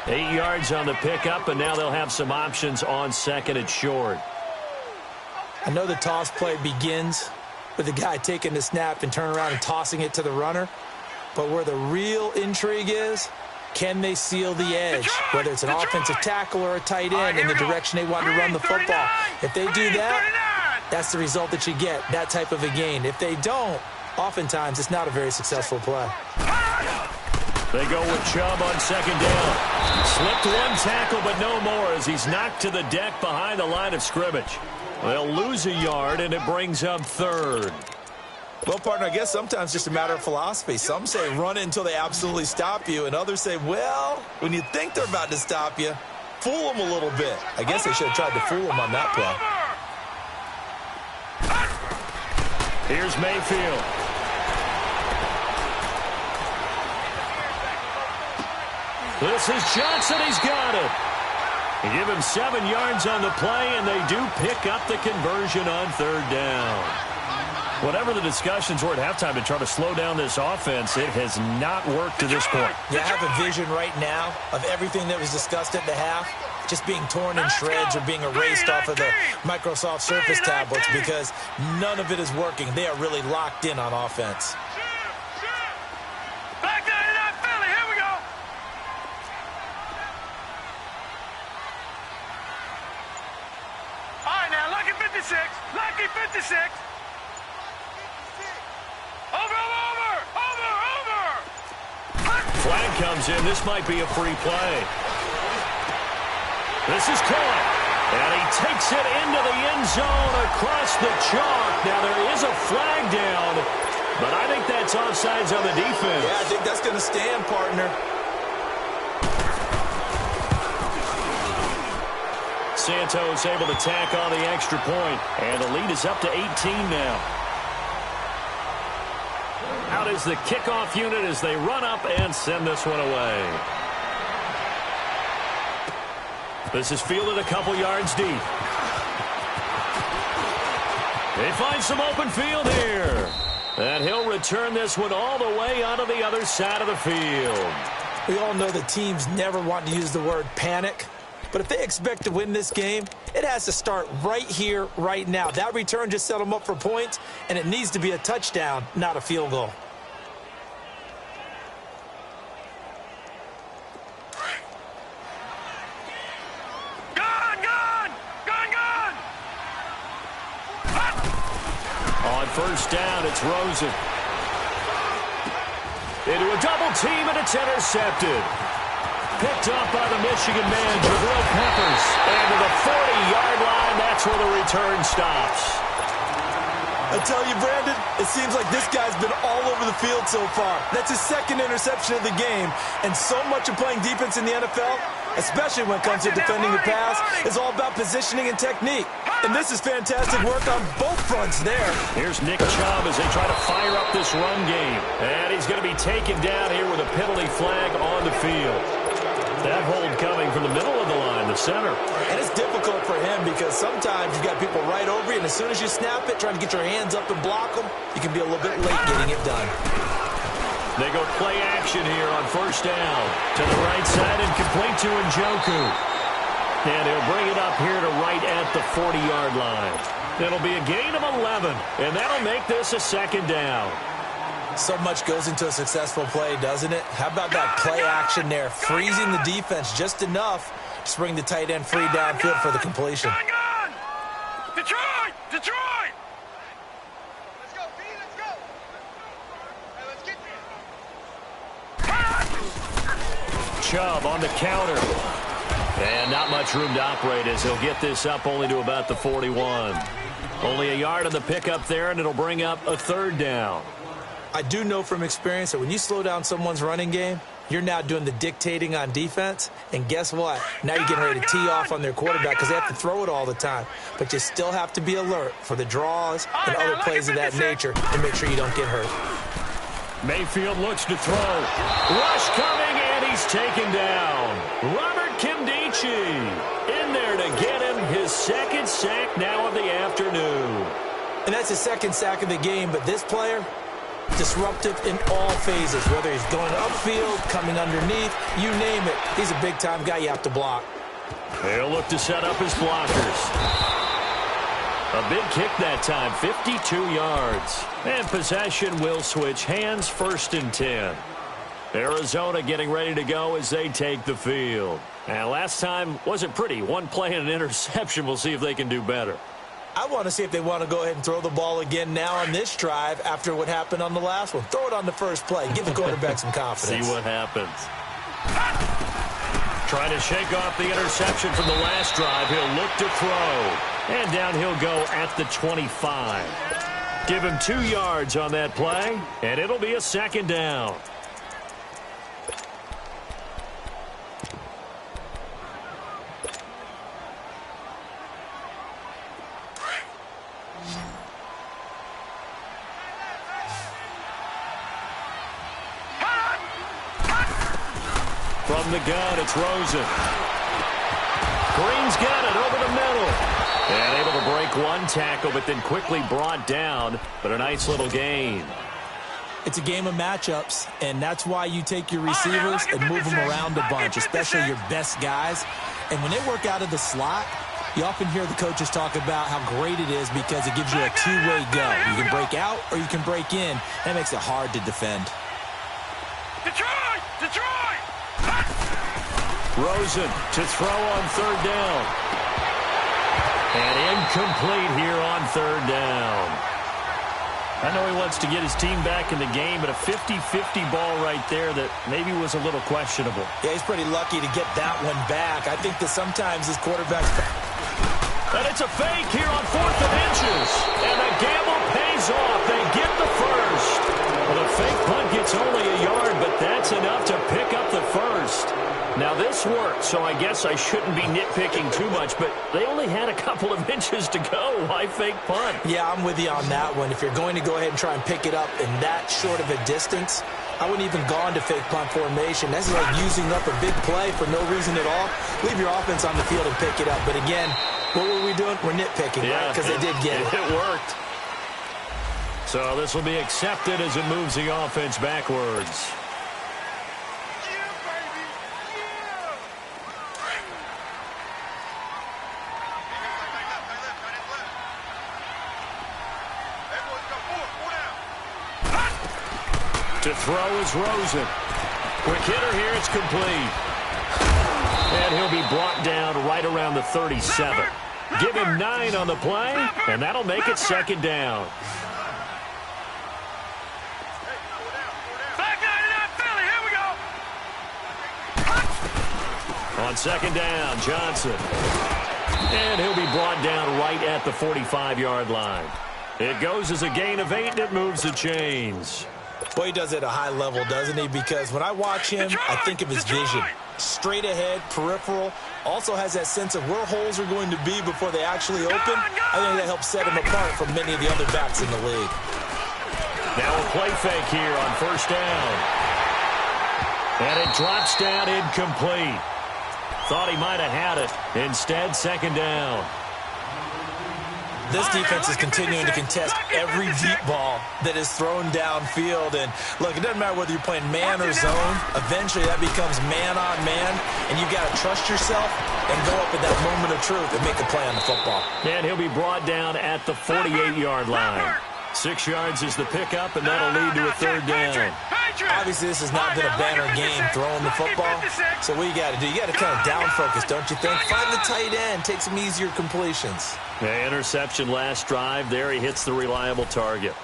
Speaker 1: 8 yards on the pickup, and now they'll have some options on 2nd and short.
Speaker 3: I know the toss play begins with the guy taking the snap and turn around and tossing it to the runner. But where the real intrigue is, can they seal the edge? Whether it's an offensive tackle or a tight end in the direction they want to run the football. If they do that, that's the result that you get, that type of a gain. If they don't, oftentimes it's not a very successful play.
Speaker 1: They go with Chubb on 2nd down. Slipped one tackle, but no more as he's knocked to the deck behind the line of scrimmage. They'll lose a yard, and it brings up 3rd.
Speaker 3: Well, partner, I guess sometimes it's just a matter of philosophy. Some say run it until they absolutely stop you, and others say, well, when you think they're about to stop you, fool them a little bit. I guess they should have tried to fool them on that
Speaker 1: play. Here's Mayfield. This is Johnson. He's got it. They give him 7 yards on the play, and they do pick up the conversion on 3rd down. Whatever the discussions were at halftime to try to slow down this offense, it has not worked to this point.
Speaker 3: Yeah, I have a vision right now of everything that was discussed at the half just being torn in shreds or being erased off of the Microsoft Surface tablets because none of it is working. They are really locked in on offense.
Speaker 2: Lucky 56. Over.
Speaker 1: Flag comes in. This might be a free play. This is caught. And he takes it into the end zone across the chalk. Now there is a flag down, but I think that's offsides on the defense.
Speaker 3: Yeah, I think that's going to stand, partner.
Speaker 1: Santos able to tack on the extra point, and the lead is up to 18 now. Out is the kickoff unit as they run up and send this one away. This is fielded a couple yards deep. They find some open field here. And he'll return this one all the way onto the other side of the field.
Speaker 3: We all know that teams never want to use the word panic. But if they expect to win this game, it has to start right here, right now. That return just set them up for points, and it needs to be a touchdown, not a field goal.
Speaker 2: Gun!
Speaker 1: On 1st down, it's Rosen. Into a double team, and it's intercepted. Picked up by the Michigan man, Jabril Peppers. And to the 40-yard line, that's where the return stops.
Speaker 3: I tell you, Brandon, it seems like this guy's been all over the field so far. That's his 2nd interception of the game. And so much of playing defense in the NFL, especially when it comes to defending the pass, is all about positioning and technique. And this is fantastic work on both fronts there.
Speaker 1: Here's Nick Chubb as they try to fire up this run game. And he's going to be taken down here with a penalty flag on the field. That hold coming from the middle of the line, the center.
Speaker 3: And it's difficult for him because sometimes you've got people right over you, and as soon as you snap it, trying to get your hands up and block them, you can be a little bit late getting it done.
Speaker 1: They go play action here on 1st down. To the right side and complete to Njoku. And he'll bring it up here to right at the 40-yard line. It'll be a gain of 11, and that'll make this a 2nd down.
Speaker 3: So much goes into a successful play, doesn't it? How about that play action there, freezing the defense just enough to bring the tight end free downfield for the completion.
Speaker 2: Detroit! Detroit!
Speaker 4: Let's go, B, let's go. Hey, let's get there.
Speaker 1: Chubb on the counter. And not much room to operate as he'll get this up only to about the 41. Only a yard on the pickup there, and it'll bring up a third down.
Speaker 3: I do know from experience that when you slow down someone's running game, you're now doing the dictating on defense. And guess what? Now you're getting ready to tee off on their quarterback because they have to throw it all the time. But you still have to be alert for the draws and other plays of that nature to make sure you don't get hurt.
Speaker 1: Mayfield looks to throw. Rush coming, and he's taken down. Robert Kimdichie in there to get him his second sack now of the afternoon.
Speaker 3: And that's his second sack of the game, but this player, disruptive in all phases, whether he's going upfield, coming underneath, you name it. He's a big-time guy you have to block.
Speaker 1: He'll look to set up his blockers. A big kick that time, 52 yards. And possession will switch hands, 1st and 10. Arizona getting ready to go as they take the field. And last time wasn't pretty. One play and an interception. We'll see if they can do better.
Speaker 3: I want to see if they want to go ahead and throw the ball again now on this drive after what happened on the last one. Throw it on the first play. Give the quarterback some confidence.
Speaker 1: See what happens. Trying to shake off the interception from the last drive. He'll look to throw. And down he'll go at the 25. Give him 2 yards on that play, and it'll be a second down. From the gun, it's Rosen. Green's got it over the middle. And able to break one tackle, but then quickly brought down. But a nice little gain.
Speaker 3: It's a game of matchups, and that's why you take your receivers and move them around a bunch, especially your best guys. And when they work out of the slot, you often hear the coaches talk about how great it is because it gives you a two-way go. You can break out or you can break in. That makes it hard to defend.
Speaker 2: Detroit! Detroit!
Speaker 1: Rosen to throw on 3rd down. And incomplete here on 3rd down. I know he wants to get his team back in the game, but a 50-50 ball right there that maybe was a little questionable.
Speaker 3: Yeah, he's pretty lucky to get that one back. I think that sometimes his quarterbacks...
Speaker 1: And it's a fake here on 4th and inches. And the gamble pays off. They get the first. Well, the fake punt gets only a yard, but that's enough to pick up the first. Now, this worked, so I guess I shouldn't be nitpicking too much, but they only had a couple of inches to go. Why fake punt?
Speaker 3: Yeah, I'm with you on that one. If you're going to go ahead and try and pick it up in that short of a distance, I wouldn't even gone to fake punt formation. That's like using up a big play for no reason at all. Leave your offense on the field and pick it up. But again, what were we doing? We're nitpicking, right? Because they did get it.
Speaker 1: It worked. So this will be accepted as it moves the offense backwards. To throw is Rosen. Quick hitter here, it's complete. And he'll be brought down right around the 37. Give him 9 on the play, and that'll make it 2nd down.
Speaker 2: Back 99 Philly, here we go.
Speaker 1: On 2nd down, Johnson. And he'll be brought down right at the 45-yard line. It goes as a gain of 8, and it moves the chains.
Speaker 3: Well, he does it at a high level, doesn't he? Because when I watch him, I think of his vision. Straight ahead, peripheral. Also has that sense of where holes are going to be before they actually open. I think that helps set him apart from many of the other backs in the league.
Speaker 1: Now a play fake here on 1st down. And it drops down incomplete. Thought he might have had it. Instead, 2nd down.
Speaker 3: This defense is continuing to contest every deep ball that is thrown downfield. And, look, it doesn't matter whether you're playing man or zone. Eventually, that becomes man on man. And you've got to trust yourself and go up at that moment of truth and make a play on the football.
Speaker 1: And he'll be brought down at the 48-yard line. 6 yards is the pickup, and that'll lead to a third down.
Speaker 3: Obviously, this has not been a banner game throwing the football. So what you got to do, you got to kind of down focus, don't you think? Find the tight end, take some easier completions.
Speaker 1: The interception last drive. There he hits the reliable target.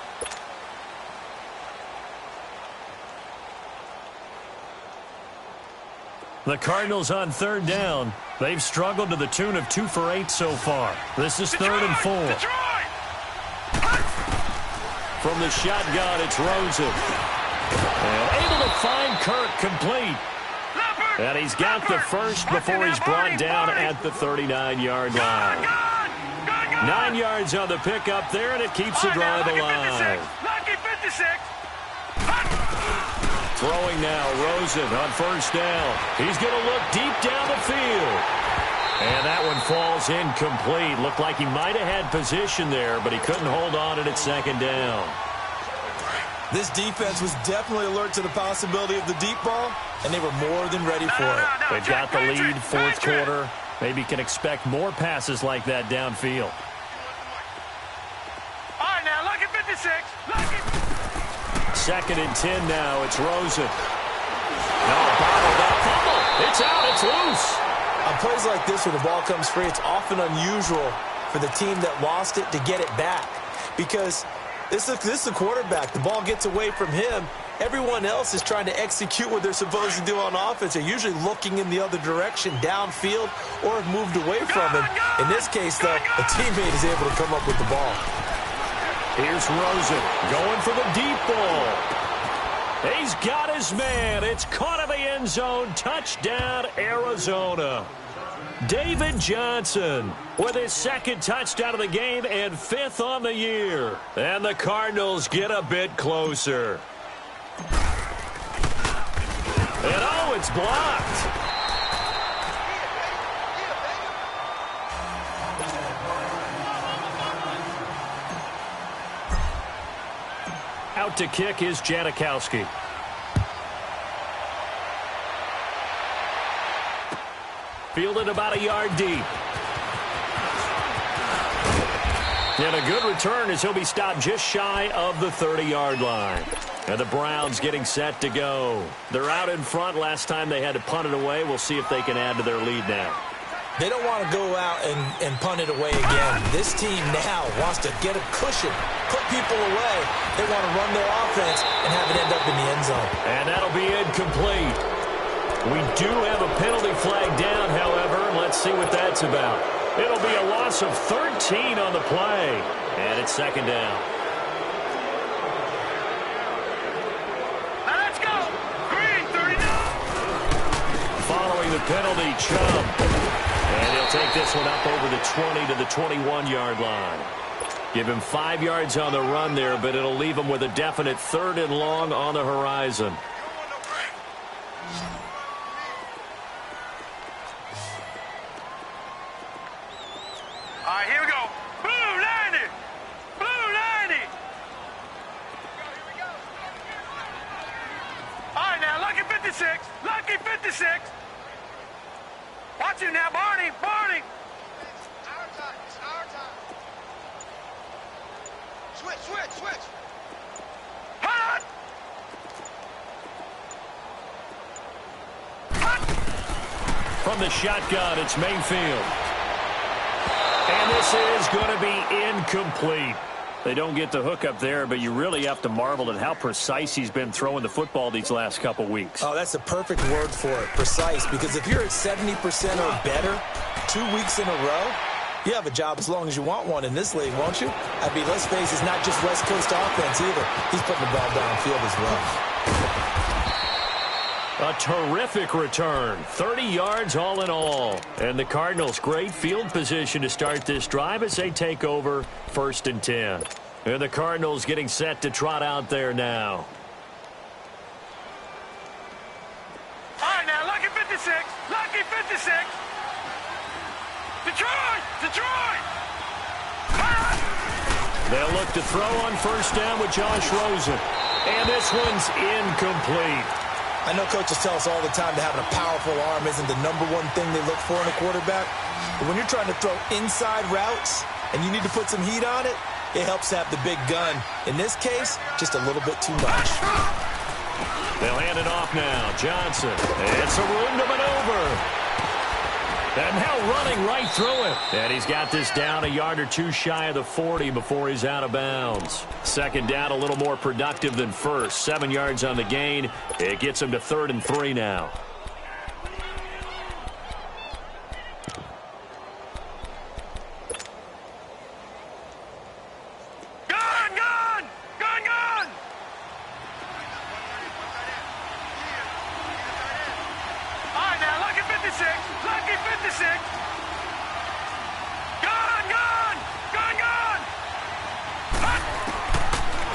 Speaker 1: The Cardinals on third down. They've struggled to the tune of 2 for 8 so far. This is 3rd and 4. From the shotgun, it's Rosen. And able to find Kirk complete. And he's got the first before he's brought down at the 39-yard line. 9 yards on the pickup there, and it keeps the drive alive. Throwing now, Rosen on first down. He's going to look deep down the field. And that one falls incomplete. Looked like he might have had position there, but he couldn't hold on at its second down.
Speaker 3: This defense was definitely alert to the possibility of the deep ball, and they were more than ready for it.
Speaker 1: They've got the lead, fourth quarter. Maybe can expect more passes like that downfield.
Speaker 2: All right, now, look at 56. Look at...
Speaker 1: 2nd and 10 now. It's Rosen. No, bottled up. Fumble. It's out. It's loose.
Speaker 3: On plays like this where the ball comes free, it's often unusual for the team that lost it to get it back. Because this is the quarterback. The ball gets away from him. Everyone else is trying to execute what they're supposed to do on offense. They're usually looking in the other direction, downfield, or have moved away from him. In this case, though, a teammate is able to come up with the ball.
Speaker 1: Here's Rosen going for the deep ball. He's got his man. It's caught in the end zone. Touchdown, Arizona. David Johnson with his 2nd touchdown of the game and 5th on the year. And the Cardinals get a bit closer. And oh, it's blocked. Out to kick is Janikowski. Fielded about a yard deep. And a good return as he'll be stopped just shy of the 30-yard line. And the Browns getting set to go. They're out in front. Last time they had to punt it away. We'll see if they can add to their lead now.
Speaker 3: They don't want to go out and punt it away again. This team now wants to get a cushion, put people away. They want to run their offense and have it end up in the end zone.
Speaker 1: And that'll be incomplete. We do have a penalty flag down, however, and let's see what that's about. It'll be a loss of 13 on the play, and it's 2nd down.
Speaker 2: Now let's go. Green, 39.
Speaker 1: Following the penalty, Chubb. And he'll take this one up over the 20 to the 21-yard line. Give him 5 yards on the run there, but it'll leave him with a definite 3rd and long on the horizon.
Speaker 2: All right, here we go. Blue 90. Blue 90.
Speaker 4: Here we go.
Speaker 2: All right, now, lucky 56. Lucky 56. Watch him now, Barney. Barney.
Speaker 4: It's our time. It's our time. Switch.
Speaker 2: Hot.
Speaker 1: From the shotgun, it's Mayfield. And this is going to be incomplete. They don't get the hook up there, but you really have to marvel at how precise he's been throwing the football these last couple weeks.
Speaker 3: Oh, that's the perfect word for it, precise, because if you're at 70% or better 2 weeks in a row, you have a job as long as you want one in this league, won't you? I mean, let's face it, it's not just West Coast offense either. He's putting the ball downfield as well.
Speaker 1: A terrific return, 30 yards all in all. And the Cardinals, great field position to start this drive as they take over 1st and 10. And the Cardinals getting set to trot out there now.
Speaker 2: All right, now, lucky 56. Lucky 56. Detroit.
Speaker 1: They'll look to throw on 1st down with Josh Rosen. And this one's incomplete.
Speaker 3: I know coaches tell us all the time that having a powerful arm isn't the #1 thing they look for in a quarterback. But when you're trying to throw inside routes and you need to put some heat on it, it helps have the big gun. In this case, just a little bit too much.
Speaker 1: They'll hand it off now. Johnson. It's a room to maneuver. And now running right through it. And he's got this down a yard or two shy of the 40 before he's out of bounds. Second down, a little more productive than first. 7 yards on the gain. It gets him to 3rd and 3 now.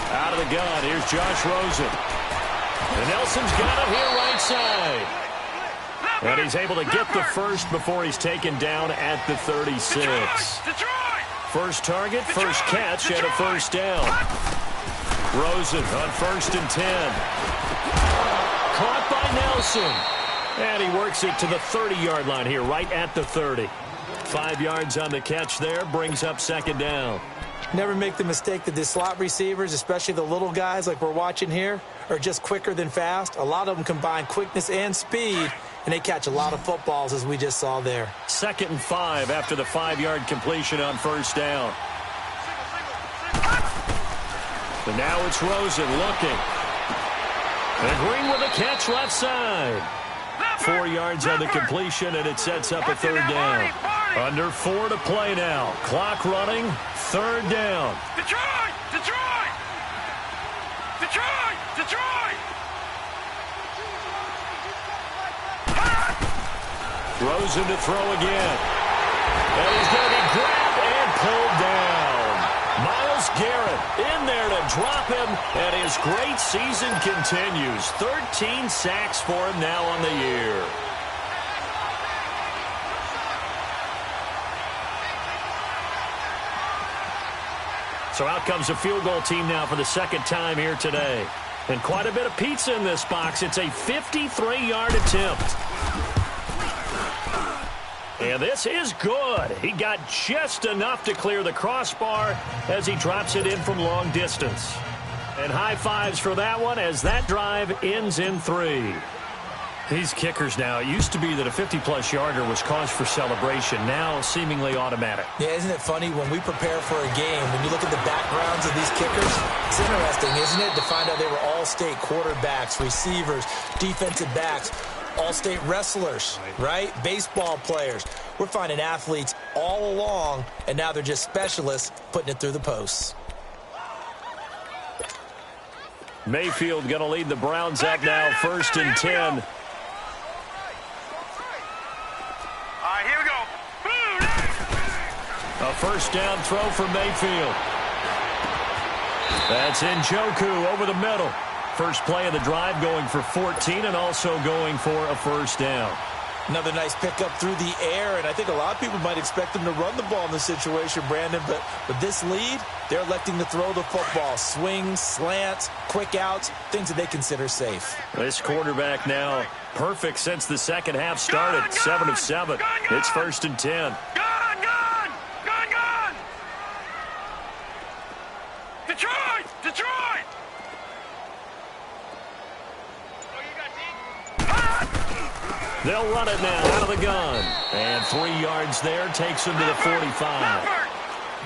Speaker 1: Out of the gun, here's Josh Rosen. And Nelson's got it here right side. And he's able to get the first before he's taken down at the 36. First target, first catch, and a first down. Rosen on 1st and 10. Caught by Nelson. And he works it to the 30-yard line here, right at the 30. 5 yards on the catch there, brings up 2nd down.
Speaker 3: Never make the mistake that the slot receivers, especially the little guys like we're watching here, are just quicker than fast. A lot of them combine quickness and speed, and they catch a lot of footballs, as we just saw there.
Speaker 1: 2nd and 5 after the 5-yard completion on 1st down. And now it's Rosen looking. And Green with a catch left side. 4 yards on the completion, and it sets up a 3rd down. Under 4 to play now. Clock running. 3rd down.
Speaker 2: Detroit! Detroit! Detroit! Detroit!
Speaker 1: Rosen to throw again. And he's going to be grabbed and pulled down. Myles Garrett in there to drop him, and his great season continues. 13 sacks for him now on the year. So out comes a field goal team now for the 2nd time here today. And quite a bit of pizza in this box. It's a 53-yard attempt. And this is good. He got just enough to clear the crossbar as he drops it in from long distance. And high fives for that one as that drive ends in 3. These kickers now, it used to be that a 50-plus yarder was cause for celebration, now seemingly automatic.
Speaker 3: Yeah, isn't it funny when we prepare for a game, when you look at the backgrounds of these kickers, it's interesting, isn't it, to find out they were all-state quarterbacks, receivers, defensive backs, all-state wrestlers, right? Baseball players. We're finding athletes all along, and now they're just specialists putting it through the posts.
Speaker 1: Mayfield going to lead the Browns up now, 1st and 10.
Speaker 2: Here we go.
Speaker 1: A 1st down throw for Mayfield. That's Njoku over the middle. First play of the drive going for 14 and also going for a 1st down.
Speaker 3: Another nice pickup through the air, and I think a lot of people might expect them to run the ball in this situation, Brandon, but with this lead, they're electing to throw the football. Swings, slants, quick outs, things that they consider safe.
Speaker 1: This quarterback now perfect since the second half started. 7 of 7. It's 1st and 10.
Speaker 2: Detroit! Detroit!
Speaker 1: They'll run it now out of the gun. And 3 yards there takes them to the 45.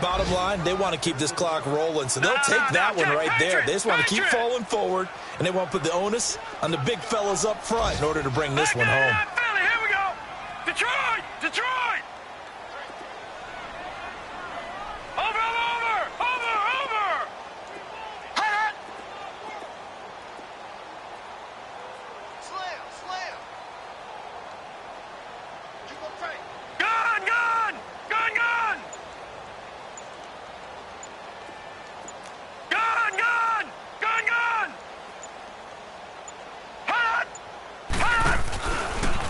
Speaker 3: Bottom line, they want to keep this clock rolling, so they'll take that one right there. They just want to keep falling forward, and they want to put the onus on the big fellas up front in order to bring this one home.
Speaker 2: Here we go. Detroit! Detroit!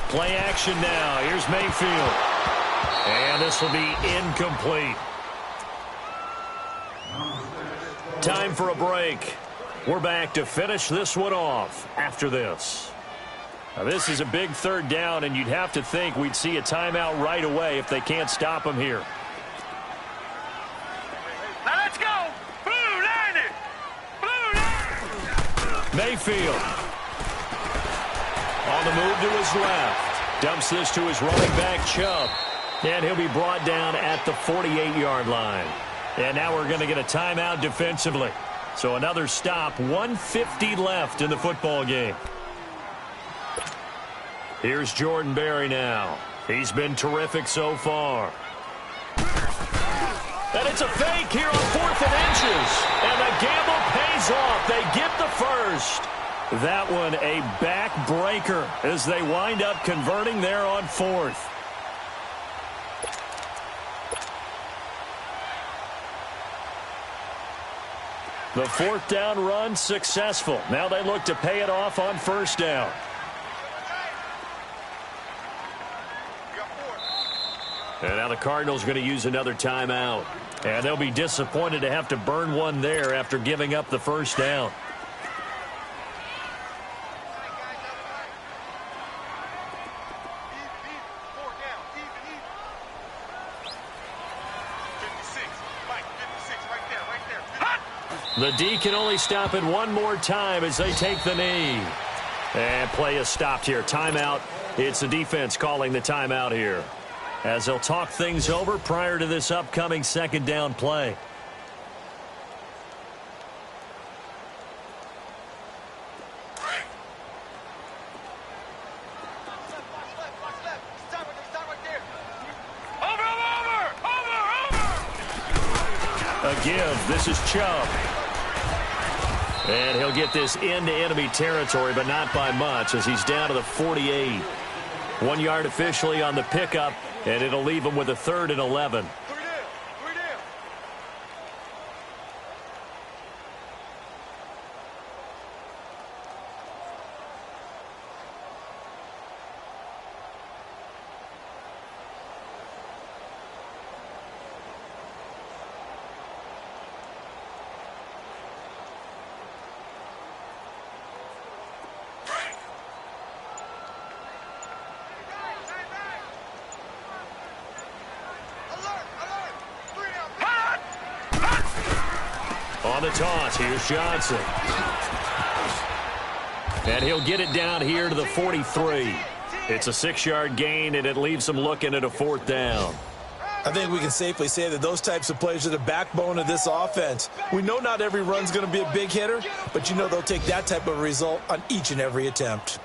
Speaker 1: Play action now. Here's Mayfield. And this will be incomplete. Time for a break. We're back to finish this one off after this. Now, this is a big 3rd down, and you'd have to think we'd see a timeout right away if they can't stop him here.
Speaker 2: Now let's go.
Speaker 1: Mayfield. On the move to his left. Dumps this to his running back, Chubb. And he'll be brought down at the 48-yard line. And now we're going to get a timeout defensively. So another stop, 1:50 left in the football game. Here's Jordan Berry now. He's been terrific so far. And it's a fake here on 4th and inches. And the gamble pays off. They get the first. That one a backbreaker as they wind up converting there on 4th. The 4th down run successful. Now they look to pay it off on 1st down. And now the Cardinals going to use another timeout. And they'll be disappointed to have to burn one there after giving up the 1st down. The D can only stop it one more time as they take the knee. And play is stopped here. Timeout. It's the defense calling the timeout here, as they'll talk things over prior to this upcoming 2nd down play. A give. This is Chubb. And he'll get this into enemy territory, but not by much, as he's down to the 48. 1 yard officially on the pickup, and it'll leave him with a 3rd and 11. On the toss, here's Johnson. And he'll get it down here to the 43. It's a 6-yard gain, and it leaves them looking at a 4th down.
Speaker 3: I think we can safely say that those types of plays are the backbone of this offense. We know not every run's going to be a big hitter, but you know they'll take that type of result on each and every attempt.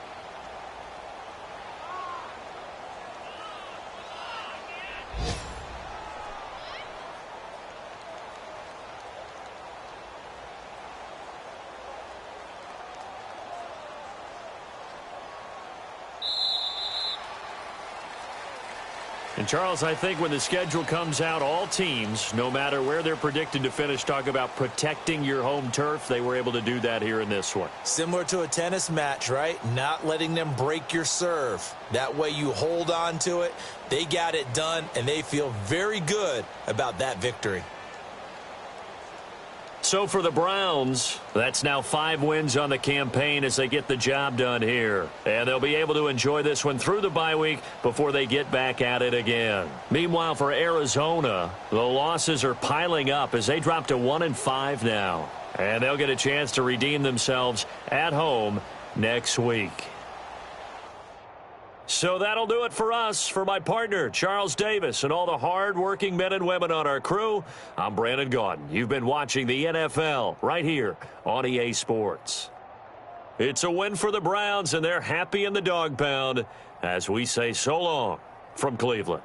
Speaker 1: And, Charles, I think when the schedule comes out, all teams, no matter where they're predicted to finish, talk about protecting your home turf. They were able to do that here in this one.
Speaker 3: Similar to a tennis match, right? Not letting them break your serve. That way you hold on to it. They got it done, and they feel very good about that victory.
Speaker 1: So for the Browns, that's now 5 wins on the campaign as they get the job done here. And they'll be able to enjoy this one through the bye week before they get back at it again. Meanwhile, for Arizona, the losses are piling up as they drop to 1-5 now. And they'll get a chance to redeem themselves at home next week. So that'll do it for us. For my partner, Charles Davis, and all the hard-working men and women on our crew, I'm Brandon Gaudin. You've been watching the NFL right here on EA Sports. It's a win for the Browns, and they're happy in the dog pound as we say so long from Cleveland.